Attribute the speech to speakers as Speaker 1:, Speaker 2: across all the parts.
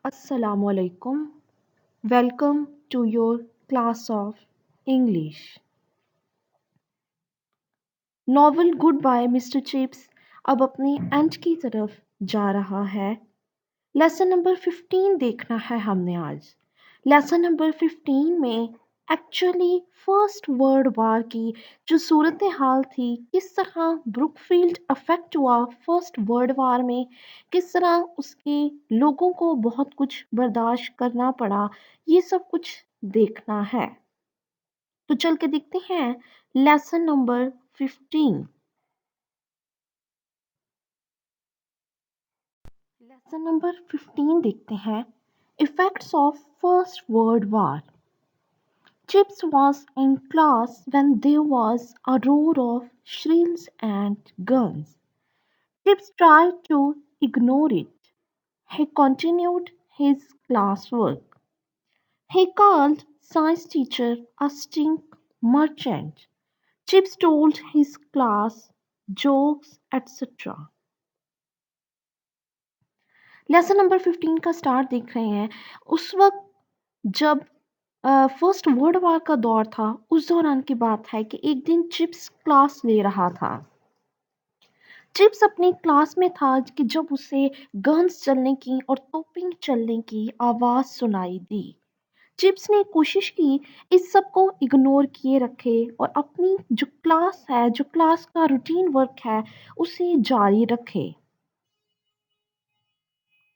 Speaker 1: Assalamu alaikum. Welcome to your class of English. Novel Goodbye Mr Chips अब अपने end की तरफ जा रहा है। लेसन नंबर 15 देखना है हमने आज। लेसन नंबर 15 में एक्चुअली फर्स्ट वर्ल्ड वार की जो सूरत हाल थी, किस तरह ब्रुकफील्ड अफेक्ट हुआ फर्स्ट वर्ल्ड वार में, किस तरह उसके लोगों को बहुत कुछ बर्दाश्त करना पड़ा, ये सब कुछ देखना है। तो चल के देखते हैं लेसन नंबर 15। लेसन नंबर 15 देखते हैं effects of first world war. Chips was in class when there was a roar of shrills and guns. Chips tried to ignore it. He continued his classwork. He called science teacher a stink merchant. Chips told his class jokes etc. Lesson number 15 का start देख रहे हैं। उस वक्त जब first world war का दौर था, उस दौरान की बात है कि एक दिन चिप्स क्लास ले रहा था। चिप्स अपनी क्लास में था कि जब उसे गन्स चलने की और तोपें चलने की आवाज सुनाई दी। चिप्स ने कोशिश की इस सब को इग्नोर किए रखे और अपनी जो क्लास है, जो क्लास का रूटीन वर्क है, उसे जारी रखे।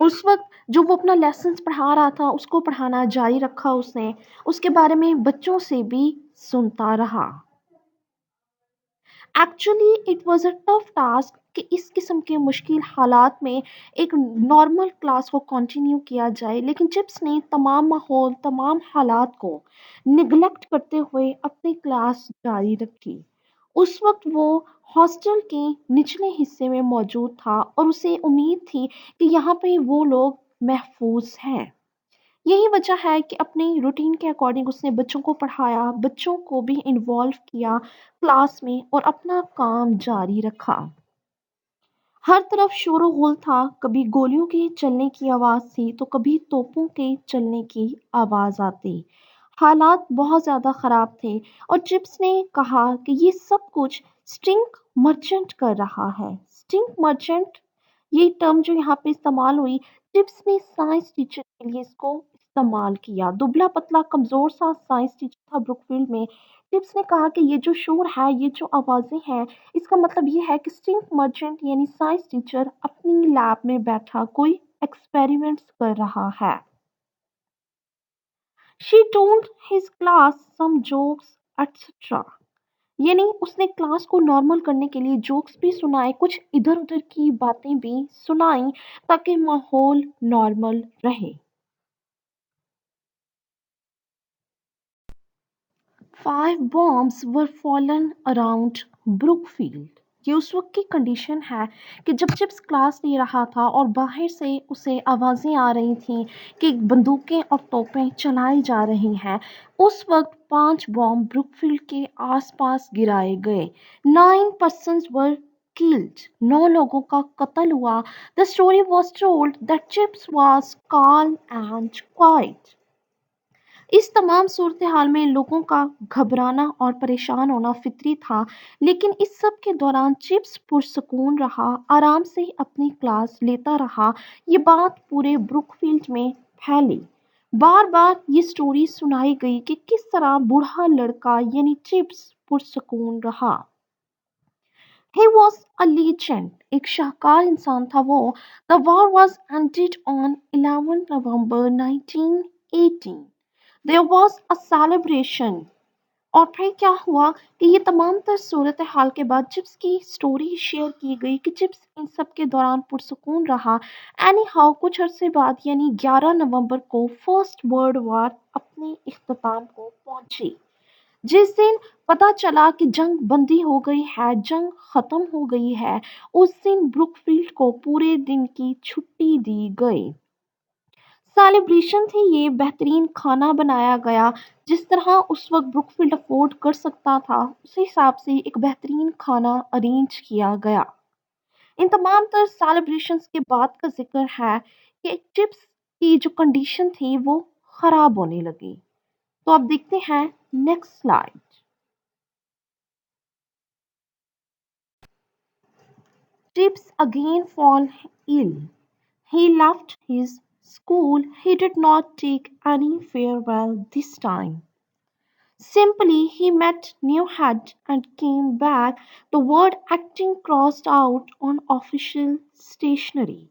Speaker 1: उस वक़्त जो वो अपना लेसन्स पढ़ा रहा था, उसको पढ़ाना जारी रखा उसने, उसके बारे में बच्चों से भी सुनता रहा। Actually it was a tough task कि इस किस्म के मुश्किल हालात में एक नॉर्मल क्लास को कंटिन्यू किया जाए, लेकिन चिप्स ने तमाम माहौल, तमाम हालात को नेग्लेक्ट करते हुए अपनी क्लास जारी रखी। उस वक़्त वो हॉस्टल के निचले हिस्से में मौजूद था और उसे उम्मीद थी कि यहाँ पे वो लोग महफूज हैं। यही वजह है कि अपने रूटीन के अकॉर्डिंग उसने बच्चों को पढ़ाया, बच्चों को भी इन्वॉल्व किया क्लास में और अपना काम जारी रखा। हर तरफ शोर-गुल था, कभी गोलियों के चलने की आवाज़ थी, तो कभी तोपों के चलने की आवाज़ आती। हालात बहुत ज़्यादा ख़राब थे और चिप्स ने कहा कि ये सब कुछ स्टिंक मर्चेंट कर रहा है। स्टिंक मर्चेंट ये टर्म जो यहाँ पे इस्तेमाल हुई, चिप्स ने साइंस टीचर के लिए इसको इस्तेमाल किया। दुबला-पतला कमज़ोर सा साइंस टीचर था ब्रुकफील्ड में। चिप्स ने कहा कि ये जो शोर है, ये जो आवाज़ें हैं, इसका मतलब ये है कि स्टिंक मर्चेंट यानी साइंस टीचर अपनी लैब में बैठा कोई एक्सपेरिमेंट्स कर रहा है। She told his class some jokes etcetera यानी उसने क्लास को नॉर्मल करने के लिए जोक्स भी सुनाए, कुछ इधर-उधर की बातें भी सुनाई ताकि माहौल नॉर्मल रहे। 5 bombs were fallen around Brookfield। ये उस वक्त की कंडीशन है कि जब चिप्स क्लास ले रहा था और बाहर से उसे आवाज़ें आ रही थीं कि बंदूकें और तोपें चलाई जा रही हैं। उस वक्त 5 बॉम्ब ब्रुकफील्ड के आसपास गिराए गए। 9 persons were killed। 9 लोगों का कत्ल हुआ। The story was told that Chips was calm and quiet। इस तमाम सूरत हाल में लोगों का घबराना और परेशान होना फितरी था, लेकिन इस सब के दौरान चिप्स पुरसकून रहा, आराम से अपनी क्लास लेता रहा। ये बात पूरे ब्रुकफील्ड में फैली। बार बार ये स्टोरी सुनाई गई कि किस तरह बूढ़ा लड़का यानी चिप्स पुरसकून रहा। He was a legend। एक शाहकार इंसान था वो। The war was ended on 11 November 1918। There was a celebration। और फिर क्या हुआ कि ये तमाम तर सूरत हाल के बाद चिप्स की स्टोरी शेयर की गई कि चिप्स इन सब के दौरान पुरसकून रहा। एनी हाउ कुछ अरसे बाद यानी 11 नवंबर को फर्स्ट वर्ल्ड वार अपने इख्तिताम को पहुंची। जिस दिन पता चला कि जंग बंदी हो गई है, जंग खत्म हो गई है, उस दिन ब्रुकफील्ड को पूरे दिन की छुट्टी दी गई। सेलिब्रेशन थी ये, बेहतरीन खाना बनाया गया। जिस तरह उस वक्त ब्रुकफील्ड अफोर्ड कर सकता था, उस हिसाब से एक बेहतरीन खाना अरेंज किया गया। इन तमाम तर सेलिब्रेशंस के बाद का जिक्र है कि चिप्स की जो कंडीशन थी वो खराब होने लगी। तो अब देखते हैं next slide. Tips again fall ill. He left his school. He did not take any farewell this time. Simply, he met new head and came back. The word acting crossed out on official stationery.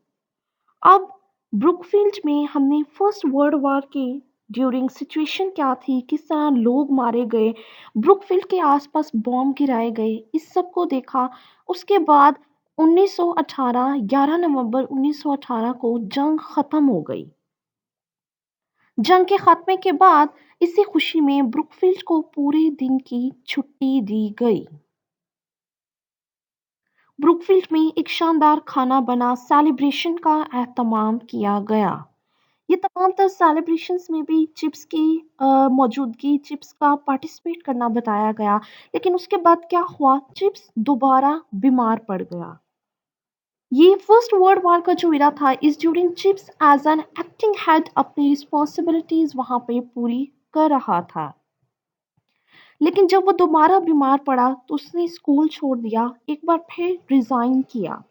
Speaker 1: अब Brookfield में हमने first world war के during situation क्या थी, किस तरह लोग मारे गए, ब्रुकफील्ड के आसपास बॉम्ब गिराए गए, इस सब को देखा। उसके बाद 1918 11 नवंबर 1918 को जंग खत्म हो गई। जंग के खात्मे के बाद इसी खुशी में ब्रुकफील्ड को पूरे दिन की छुट्टी दी गई। ब्रुकफील्ड में एक शानदार खाना बना, सेलिब्रेशन का एहतमाम किया गया। ये तमाम तर सेलिब्रेशंस में भी चिप्स की मौजूदगी, चिप्स का पार्टिसिपेट करना बताया गया। लेकिन उसके बाद क्या हुआ, चिप्स दोबारा बीमार पड़ गया। ये फर्स्ट वर्ल्ड वॉर का जो इरा था, इस during Chips as an acting head अपनी रिस्पॉन्सिबिलिटीज वहां पे पूरी कर रहा था। लेकिन जब वो दोबारा बीमार पड़ा तो उसने स्कूल छोड़ दिया, एक बार फिर रिजाइन किया।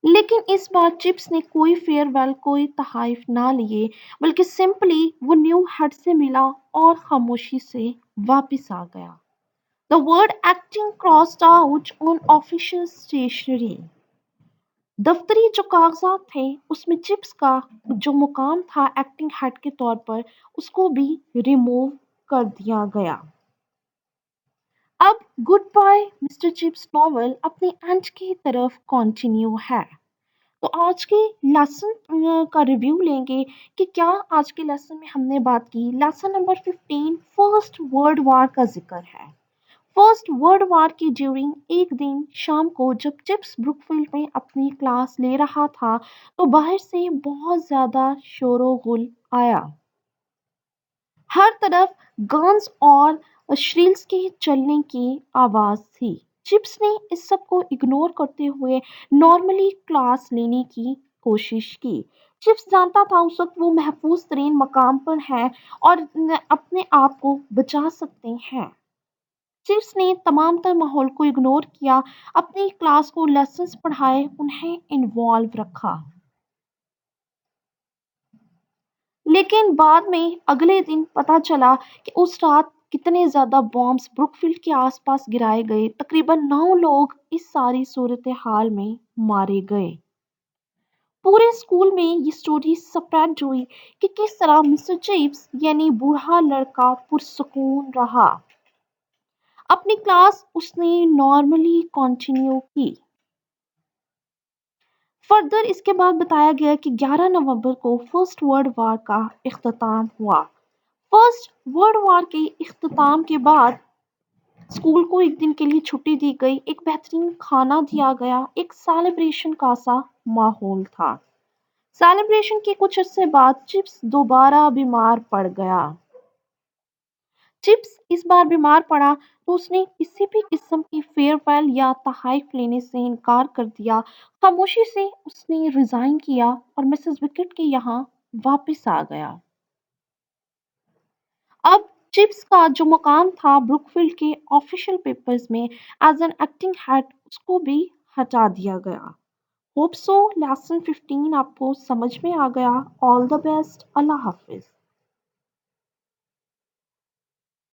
Speaker 1: लेकिन इस बार चिप्स ने कोई फेयरवेल, कोई तहाइफ ना लिए, बल्कि सिंपली वो न्यू हेड से मिला और खामोशी से वापस आ गया। The word acting crossed out on official stationery. दफ्तरी जो कागजात थे उसमें चिप्स का जो मुकाम था एक्टिंग हेड के तौर पर, उसको भी रिमूव कर दिया गया। अब Goodbye Mr Chips novel अपने एंड की तरफ कंटिन्यू है। तो आज के लेसन का रिव्यू लेंगे कि क्या आज के लेसन में हमने बात की। Lesson number 15 first world war का जिक्र है। फर्स्ट वर्ल्ड वॉर के ड्यूरिंग एक दिन शाम को जब चिप्स ब्रुकफील्ड में अपनी क्लास ले रहा था तो बाहर से बहुत ज्यादा शोरोगुल आया। हर तरफ गन्स और श्रील्स के चलने की आवाज थी। चिप्स ने इस सब को इग्नोर करते हुए नॉर्मली क्लास लेने की कोशिश की। चिप्स जानता था उस वक्त वो महफूज तरीन मकाम पर है और अपने आप को बचा सकते हैं। चिप्स ने तमाम तर माहौल को इग्नोर किया, अपनी क्लास को लेसन्स पढ़ाए, उन्हें इन्वॉल्व रखा। लेकिन बाद में अगले दिन पता चला कि उस रात कितने ज्यादा बॉम्ब्स ब्रुकफील्ड के आसपास गिराए गए। तकरीबन 9 लोग इस सारी सूरत हाल में मारे गए। पूरे स्कूल में ये स्टोरी स्प्रेड हुई कि किस तरह मिस्टर चिप्स यानी बूढ़ा लड़का पुरसुकून रहा। अपनी क्लास उसने नॉर्मली कंटिन्यू की। फर्दर इसके बाद बताया गया कि 11 नवंबर को फर्स्ट वर्ल्ड वॉर का इख्तिताम हुआ। फर्स्ट वर्ल्ड वॉर के इख्तिताम के बाद स्कूल को एक दिन के लिए छुट्टी दी गई, एक बेहतरीन खाना दिया गया, एक सेलिब्रेशन का सा माहौल था। सेलिब्रेशन के कुछ अरसे बाद चिप्स दोबारा बीमार पड़ गया। चिप्स इस बार बीमार पड़ा तो उसने किसी भी किस्म की फेयरवेल या तहाइफ लेने से इनकार कर दिया। खामोशी से उसने रिजाइन किया और मिसेस विकेट के यहाँ वापस आ गया। अब चिप्स का जो मकाम था ब्रुकफील्ड के ऑफिशियल पेपर्स में एज एन एक्टिंग हेड, उसको भी हटा दिया गया। होप सो लेसन 15 आपको समझ में आ गया। All the best. Allah Hafiz.